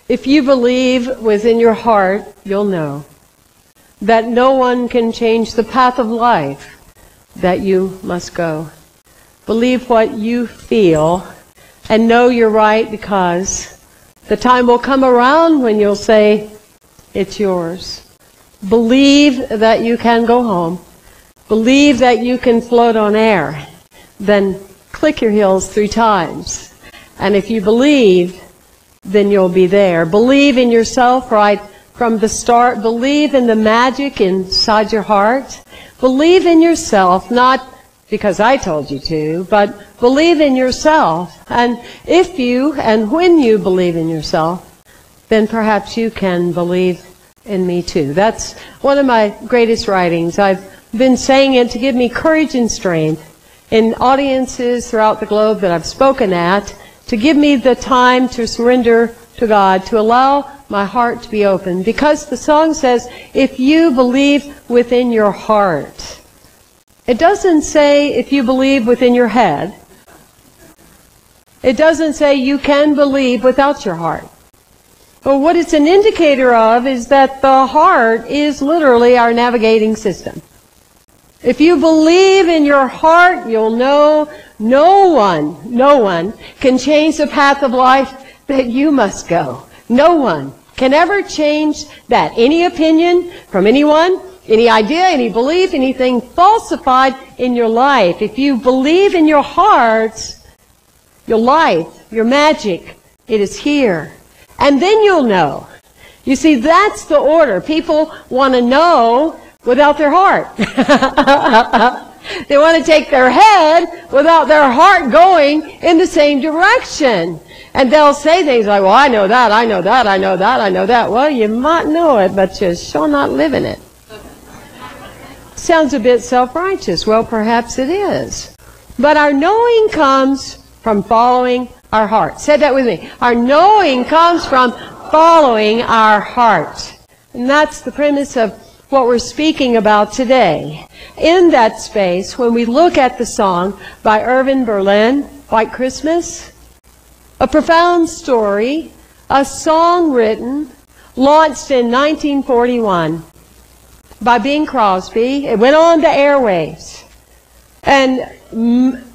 If you believe within your heart, you'll know that no one can change the path of life that you must go. Believe what you feel and know you're right, because the time will come around when you'll say, it's yours. Believe that you can go home. Believe that you can float on air. Then click your heels 3 times. And if you believe, then you'll be there. Believe in yourself right from the start. Believe in the magic inside your heart. Believe in yourself, not because I told you to, but believe in yourself. And if you and when you believe in yourself, then perhaps you can believe in me too. That's one of my greatest writings. I've been saying it to give me courage and strength in audiences throughout the globe that I've spoken at, to give me the time to surrender to God, to allow my heart to be open. Because the song says, if you believe within your heart. It doesn't say if you believe within your head. It doesn't say you can believe without your heart. But what it's an indicator of is that the heart is literally our navigating system. If you believe in your heart, you'll know no one can change the path of life that you must go. No one can ever change that. Any opinion from anyone, any idea, any belief, anything falsified in your life. If you believe in your heart, your life, your magic, it is here. And then you'll know. You see, that's the order. People want to know without their heart. They want to take their head without their heart going in the same direction. And they'll say things like, well, I know that, I know that, I know that, I know that. Well, you might know it, but you're sure not living it. Sounds a bit self-righteous. Well, perhaps it is. But our knowing comes from following our heart. Say that with me. Our knowing comes from following our heart. And that's the premise of what we're speaking about today. In that space, when we look at the song by Irving Berlin, White Christmas, a profound story, a song written, launched in 1941 by Bing Crosby. It went on the airwaves. And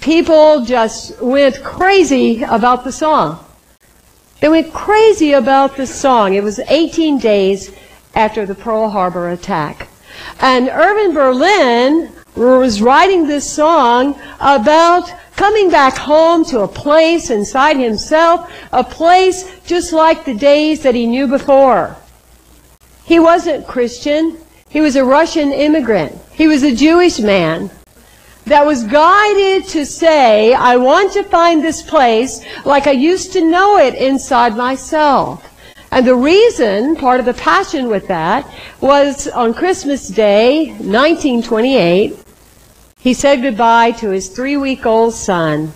people just went crazy about the song. They went crazy about the song. It was 18 days after the Pearl Harbor attack. And Irving Berlin was writing this song about coming back home to a place inside himself, a place just like the days that he knew before. He wasn't Christian. He was a Russian immigrant. He was a Jewish man that was guided to say, I want to find this place like I used to know it inside myself. And the reason, part of the passion with that, was on Christmas Day, 1928, he said goodbye to his 3-week-old son,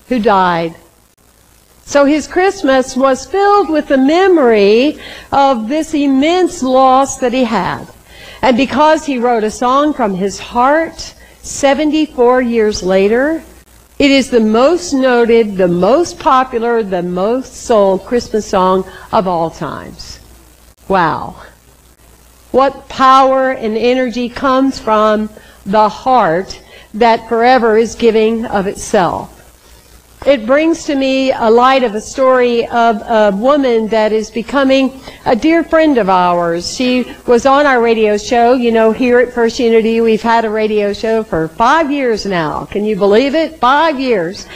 who died. So his Christmas was filled with the memory of this immense loss that he had. And because he wrote a song from his heart, 74 years later, it is the most noted, the most popular, the most sold Christmas song of all times. Wow. What power and energy comes from the heart that forever is giving of itself. It brings to me a light of a story of a woman that is becoming a dear friend of ours. She was on our radio show. You know, here at First Unity, we've had a radio show for 5 years now. Can you believe it? 5 years.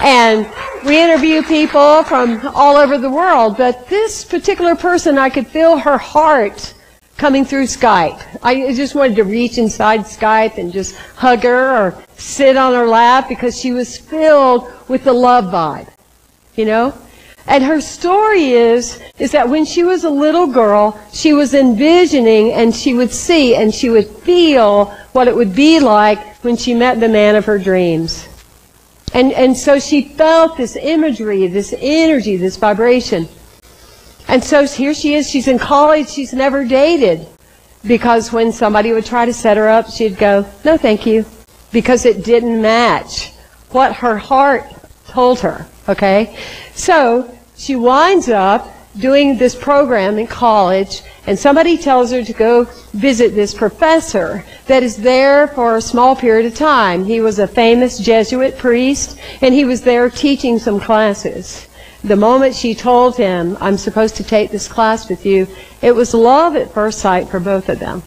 And we interview people from all over the world. But this particular person, I could feel her heart coming through Skype. I just wanted to reach inside Skype and just hug her or sit on her lap because she was filled with the love vibe, you know? And her story is that when she was a little girl, she was envisioning and she would see and she would feel what it would be like when she met the man of her dreams. And so she felt this imagery, this energy, this vibration. And so here she is, she's in college, she's never dated. Because when somebody would try to set her up, she'd go, no thank you. Because it didn't match what her heart told her, okay? So she winds up doing this program in college, and somebody tells her to go visit this professor that is there for a small period of time. He was a famous Jesuit priest, and he was there teaching some classes. The moment she told him, I'm supposed to take this class with you, it was love at first sight for both of them.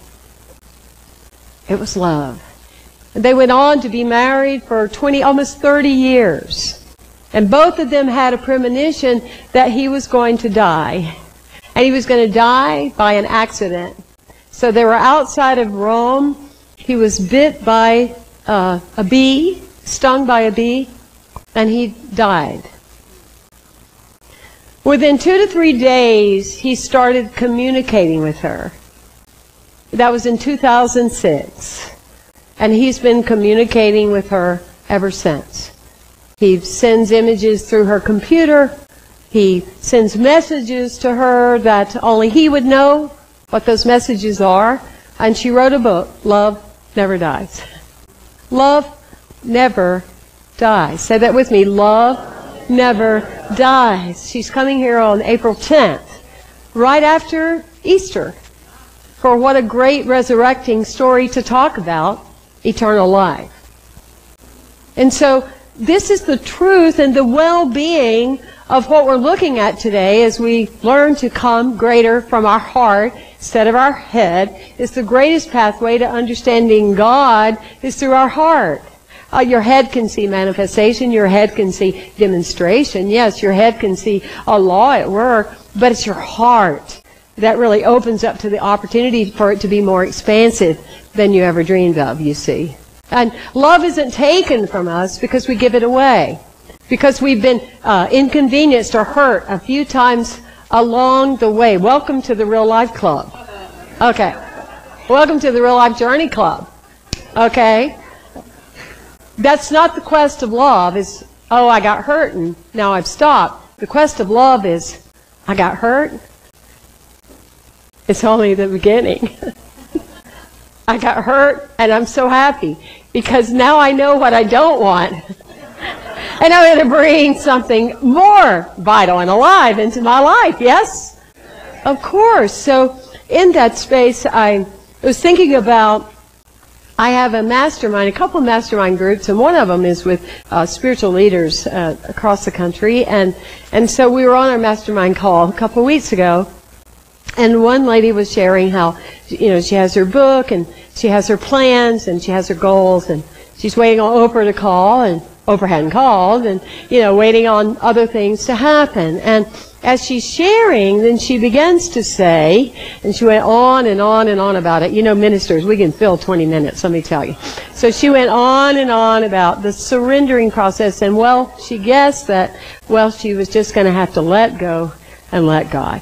It was love. And they went on to be married for almost 30 years. And both of them had a premonition that he was going to die. And he was going to die by an accident. So they were outside of Rome. He was bit by a bee, stung by a bee, and he died. Within 2 to 3 days, he started communicating with her. That was in 2006. And he's been communicating with her ever since. He sends images through her computer. He sends messages to her that only he would know what those messages are. And she wrote a book, Love Never Dies. Love never dies. Say that with me. Love never dies. She's coming here on April 10th, right after Easter, for what a great resurrecting story to talk about, eternal life. And so this is the truth and the well-being of what we're looking at today as we learn to come greater from our heart instead of our head. It's the greatest pathway to understanding God is through our heart. Your head can see manifestation. Your head can see demonstration. Yes, your head can see a law at work, but it's your heart that really opens up to the opportunity for it to be more expansive than you ever dreamed of, you see. And love isn't taken from us because we give it away. Because we've been inconvenienced or hurt a few times along the way. Welcome to the Real Life Club. Okay. Welcome to the Real Life Journey Club. Okay. That's not the quest of love. Is, oh, I got hurt and now I've stopped. The quest of love is, I got hurt. It's only the beginning. I got hurt and I'm so happy because now I know what I don't want. And I'm going to bring something more vital and alive into my life, yes? Of course. So in that space, I was thinking about, I have a mastermind, a couple of mastermind groups, and one of them is with spiritual leaders across the country. And so we were on our mastermind call a couple of weeks ago, and one lady was sharing how, you know, she has her book, and she has her plans, and she has her goals, and she's waiting on Oprah to call, and Oprah hadn't called, and, you know, waiting on other things to happen. And as she's sharing, then she begins to say, and she went on and on and on about it. You know, ministers, we can fill 20 minutes, let me tell you. So she went on and on about the surrendering process, and, well, she guessed that, well, she was just going to have to let go and let God.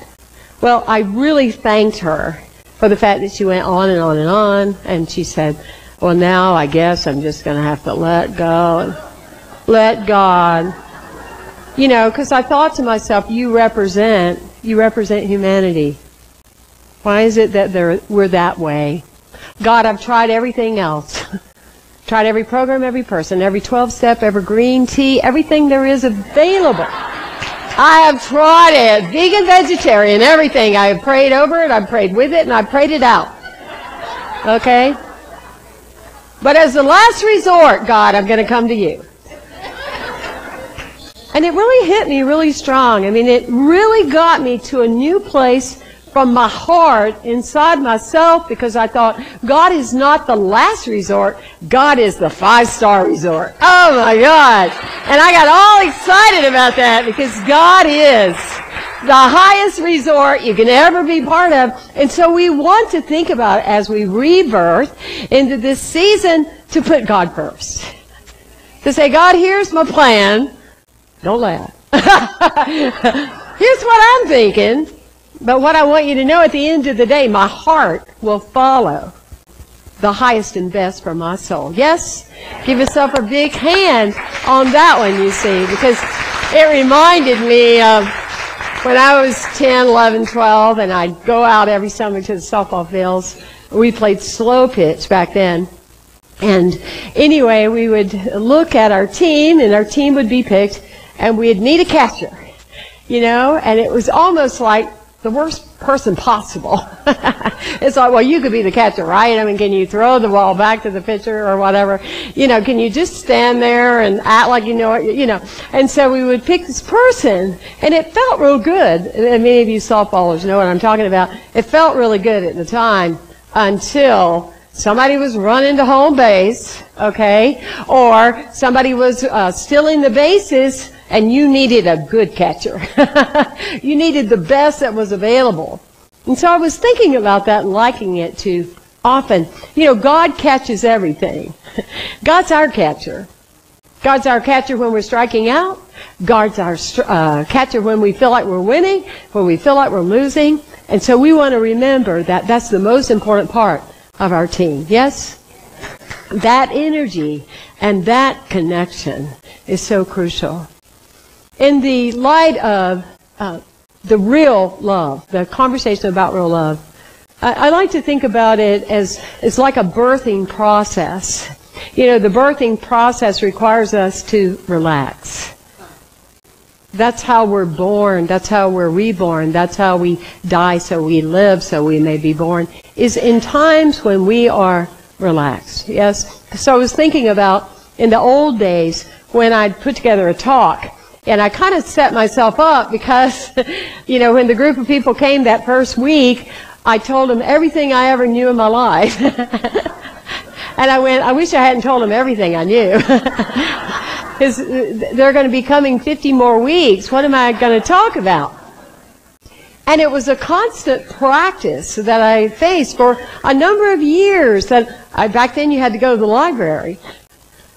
Well, I really thanked her for the fact that she went on and on and on, and she said, well, now I guess I'm just going to have to let go and let God. You know, because I thought to myself, you represent humanity. Why is it that we're that way? God, I've tried everything else. Tried every program, every person, every 12-step, every green tea, everything there is available. I have tried it. Vegan, vegetarian, everything. I have prayed over it, I've prayed with it, and I've prayed it out. Okay? But as the last resort, God, I'm going to come to you. And it really hit me really strong. I mean, it really got me to a new place from my heart inside myself, because I thought, God is not the last resort. God is the 5-star resort. Oh, my God. And I got all excited about that, because God is the highest resort you can ever be part of. And so we want to think about, as we rebirth into this season, to put God first. To say, God, here's my plan. Don't laugh. Here's what I'm thinking. But what I want you to know, at the end of the day, my heart will follow the highest and best for my soul. Yes? Give yourself a big hand on that one, you see, because it reminded me of when I was 10, 11, 12, and I'd go out every summer to the softball fields. We played slow pitch back then. And anyway, we would look at our team, and our team would be picked, and we'd need a catcher. you know, and it was almost like the worst person possible. It's like, well, you could be the catcher, right? I mean, can you throw the ball back to the pitcher or whatever? You know, can you just stand there and act like you know it, you know? And so we would pick this person, and it felt real good. And many of you softballers know what I'm talking about. It felt really good at the time until somebody was running to home base, okay? Or somebody was stealing the bases, and you needed a good catcher. You needed the best that was available. And so I was thinking about that and liking it to often. You know, God catches everything. God's our catcher. God's our catcher when we're striking out. God's our catcher when we feel like we're winning, when we feel like we're losing. And so we want to remember that that's the most important part of our team. Yes? That energy and that connection is so crucial. In the light of the real love, the conversation about real love, I like to think about it as it's like a birthing process. You know, the birthing process requires us to relax. That's how we're born. That's how we're reborn. That's how we die, so we live, so we may be born, is in times when we are relaxed. Yes? So I was thinking about in the old days when I'd put together a talk, and I kind of set myself up because, you know, when the group of people came that first week, I told them everything I ever knew in my life. And I went, I wish I hadn't told them everything I knew. Because they're going to be coming 50 more weeks. What am I going to talk about? And it was a constant practice that I faced for a number of years. Back then you had to go to the library.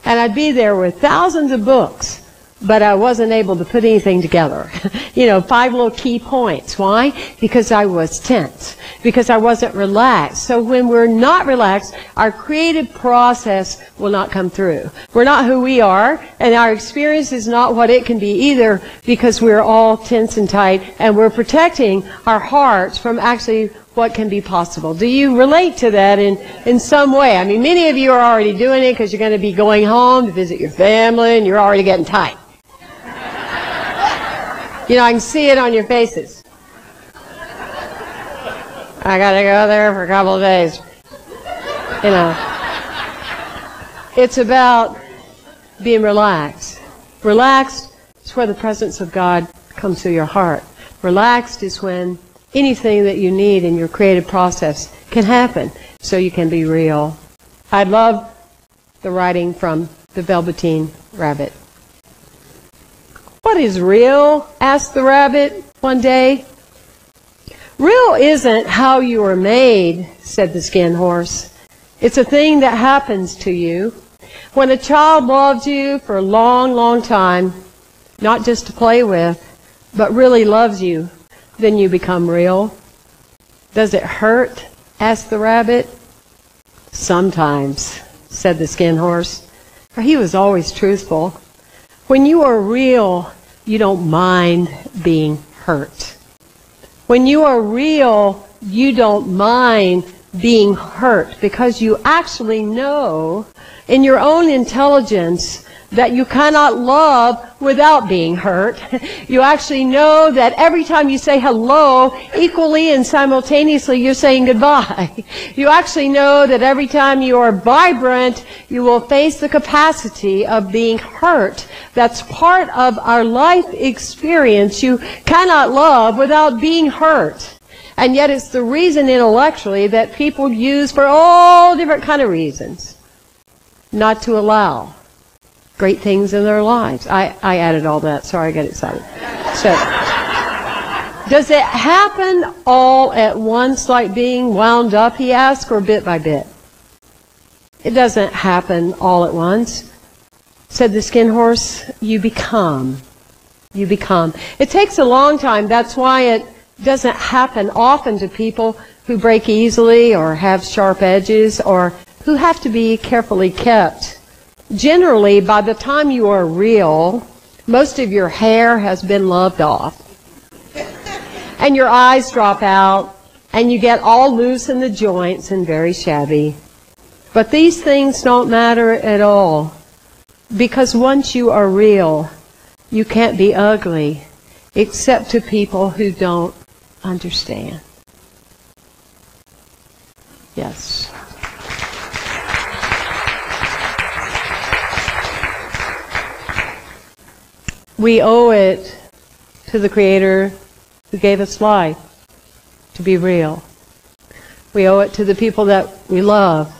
And I'd be there with thousands of books. But I wasn't able to put anything together. You know, 5 little key points. Why? Because I was tense. Because I wasn't relaxed. So when we're not relaxed, our creative process will not come through. We're not who we are, and our experience is not what it can be either, because we're all tense and tight, and we're protecting our hearts from actually what can be possible. Do you relate to that in some way? I mean, many of you are already doing it because you're going to be going home to visit your family, and you're already getting tight. You know, I can see it on your faces. I got to go there for a couple of days. You know, it's about being relaxed. Relaxed is where the presence of God comes through your heart. Relaxed is when anything that you need in your creative process can happen, so you can be real. I love the writing from the Velveteen Rabbit. What is real? Asked the rabbit one day. Real isn't how you are made, said the skin horse. It's a thing that happens to you. When a child loves you for a long, long time, not just to play with, but really loves you, then you become real. Does it hurt? Asked the rabbit. Sometimes, said the skin horse, for he was always truthful. When you are real, you don't mind being hurt. When you are real, you don't mind being hurt because you actually know in your own intelligence that you cannot love without being hurt. You actually know that every time you say hello, equally and simultaneously you're saying goodbye. You actually know that every time you are vibrant, you will face the capacity of being hurt. That's part of our life experience. You cannot love without being hurt. And yet it's the reason intellectually that people use for all different kind of reasons not to allow great things in their lives. I added all that. Sorry, I got excited. So, does it happen all at once like being wound up, he asked, or bit by bit? It doesn't happen all at once. Said the skin horse, you become. You become. It takes a long time. That's why it doesn't happen often to people who break easily or have sharp edges or who have to be carefully kept. Generally, by the time you are real, most of your hair has been loved off. And your eyes drop out, and you get all loose in the joints and very shabby. But these things don't matter at all, because once you are real, you can't be ugly, except to people who don't understand. Yes. We owe it to the Creator who gave us life to be real. We owe it to the people that we love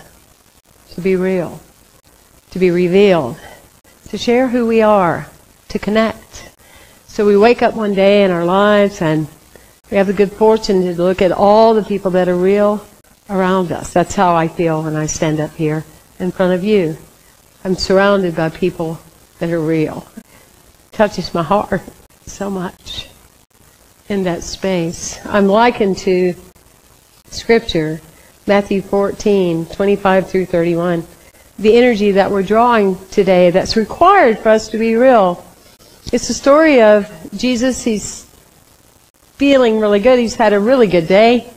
to be real, to be revealed, to share who we are, to connect. So we wake up one day in our lives and we have the good fortune to look at all the people that are real around us. That's how I feel when I stand up here in front of you. I'm surrounded by people that are real. It touches my heart so much in that space. I'm likened to Scripture, Matthew 14:25 through 31. The energy that we're drawing today that's required for us to be real. It's the story of Jesus. He's feeling really good. He's had a really good day.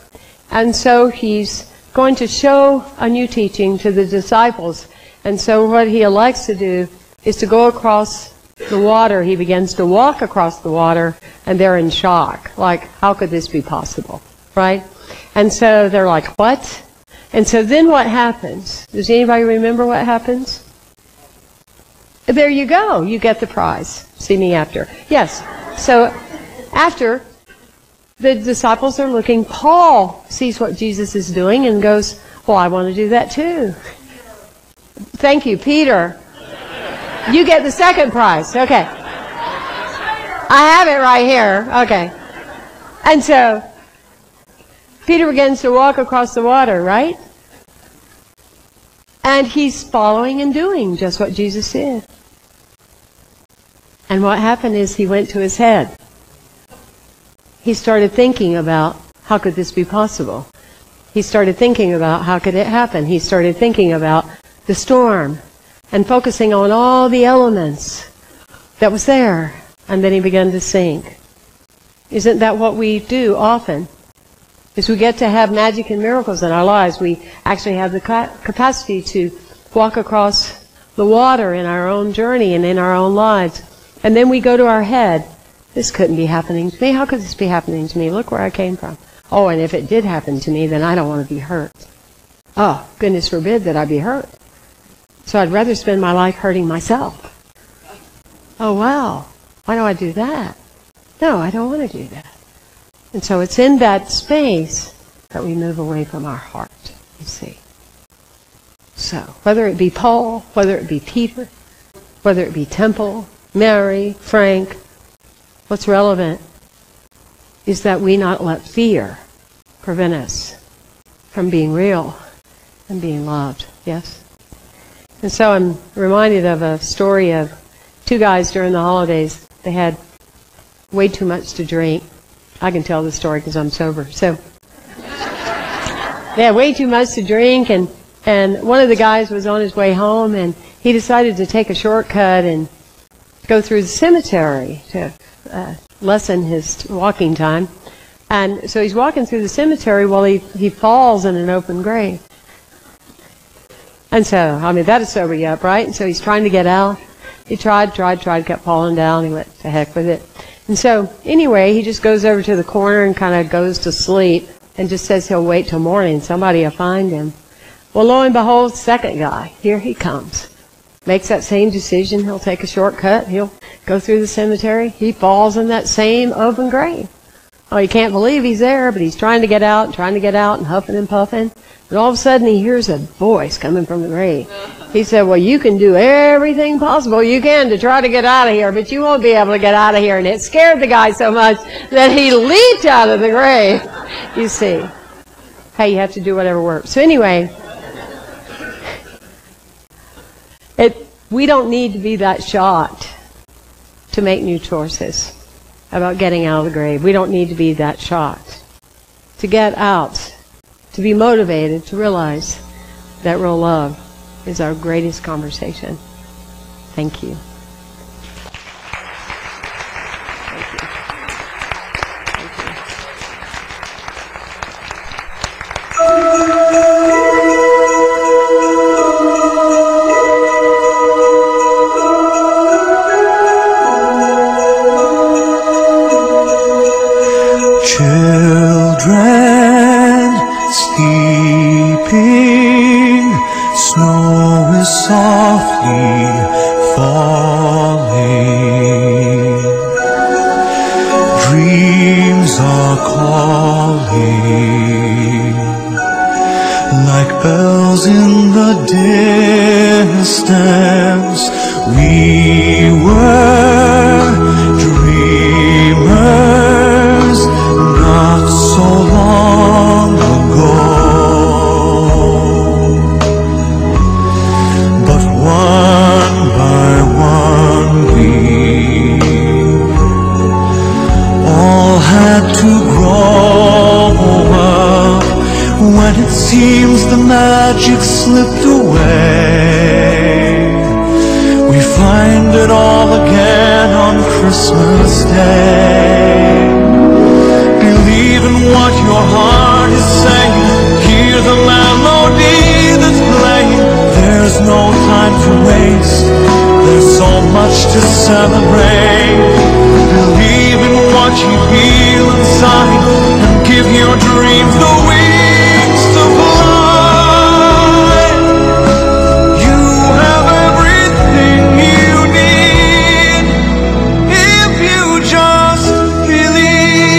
And so he's going to show a new teaching to the disciples. And so what he elects to do is to go across the water. He begins to walk across the water, and they're in shock. Like, how could this be possible? Right? And so they're like, what? And so then what happens? Does anybody remember what happens? There you go. You get the prize. See me after. Yes. So after the disciples are looking, Paul sees what Jesus is doing and goes, well, I want to do that too. Thank you, Peter. You get the second prize. Okay. I have it right here. Okay. And so Peter begins to walk across the water, right? And he's following and doing just what Jesus did. And what happened is he went to his head. He started thinking about, how could this be possible? He started thinking about, how could it happen? He started thinking about the storm and focusing on all the elements that was there. And then he began to sink. Isn't that what we do often? Is we get to have magic and miracles in our lives. We actually have the capacity to walk across the water in our own journey and in our own lives. And then we go to our head. This couldn't be happening to me. How could this be happening to me? Look where I came from. Oh, and if it did happen to me, then I don't want to be hurt. Oh, goodness forbid that I be hurt. So I'd rather spend my life hurting myself. Oh, wow. Why do I do that? No, I don't want to do that. And so it's in that space that we move away from our heart, you see. So, whether it be Paul, whether it be Peter, whether it be Temple, Mary, Frank, what's relevant is that we not let fear prevent us from being real and being loved. Yes? And so I'm reminded of a story of two guys during the holidays. They had way too much to drink. I can tell the story because I'm sober. So they had way too much to drink, and one of the guys was on his way home, and he decided to take a shortcut and go through the cemetery to lessen his walking time. And so he's walking through the cemetery while he falls in an open grave. And so, I mean, that'll sober you up, right? And so he's trying to get out. He tried, kept falling down. He went to heck with it. And so, anyway, he just goes over to the corner and kind of goes to sleep and just says he'll wait till morning. Somebody will find him. Well, lo and behold, second guy, here he comes. Makes that same decision. He'll take a shortcut. He'll go through the cemetery. He falls in that same open grave. Oh, he can't believe he's there, but he's trying to get out, and huffing and puffing. And all of a sudden, he hears a voice coming from the grave. He said, well, you can do everything possible you can to try to get out of here, but you won't be able to get out of here. And it scared the guy so much that he leaped out of the grave. You see. Hey, you have to do whatever works. So anyway, we don't need to be that shocked to make new choices about getting out of the grave. We don't need to be that shocked to get out, to be motivated, to realize that real love is our greatest conversation. Thank you. Thank you. slipped away, we find it all again on Christmas Day. Believe in what your heart is saying, hear the melody that's playing. There's no time to waste, there's so much to celebrate. Believe in what you feel inside, and give your dreams the wings to fly. You have everything you need if you just believe.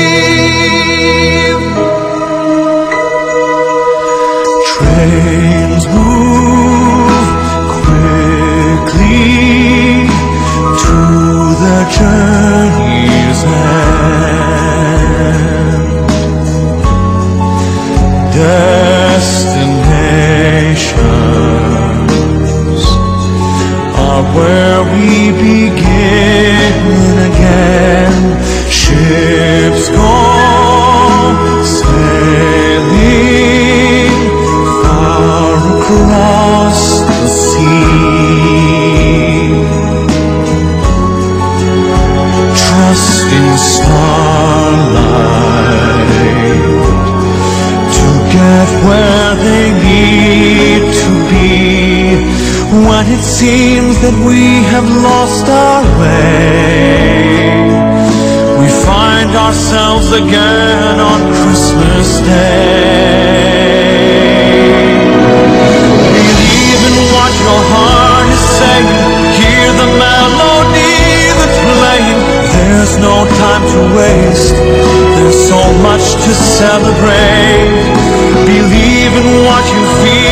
Trains move quickly to the journey's end. Destinations are where we begin again. Ships go sailing far across the sea, trusting starlight to get where they need to be. When it seems that we have lost our way, we find ourselves again on Christmas Day. Believe in what your heart is saying, hear the melody that's playing. There's no time to waste, there's so much to celebrate. Believe in what you feel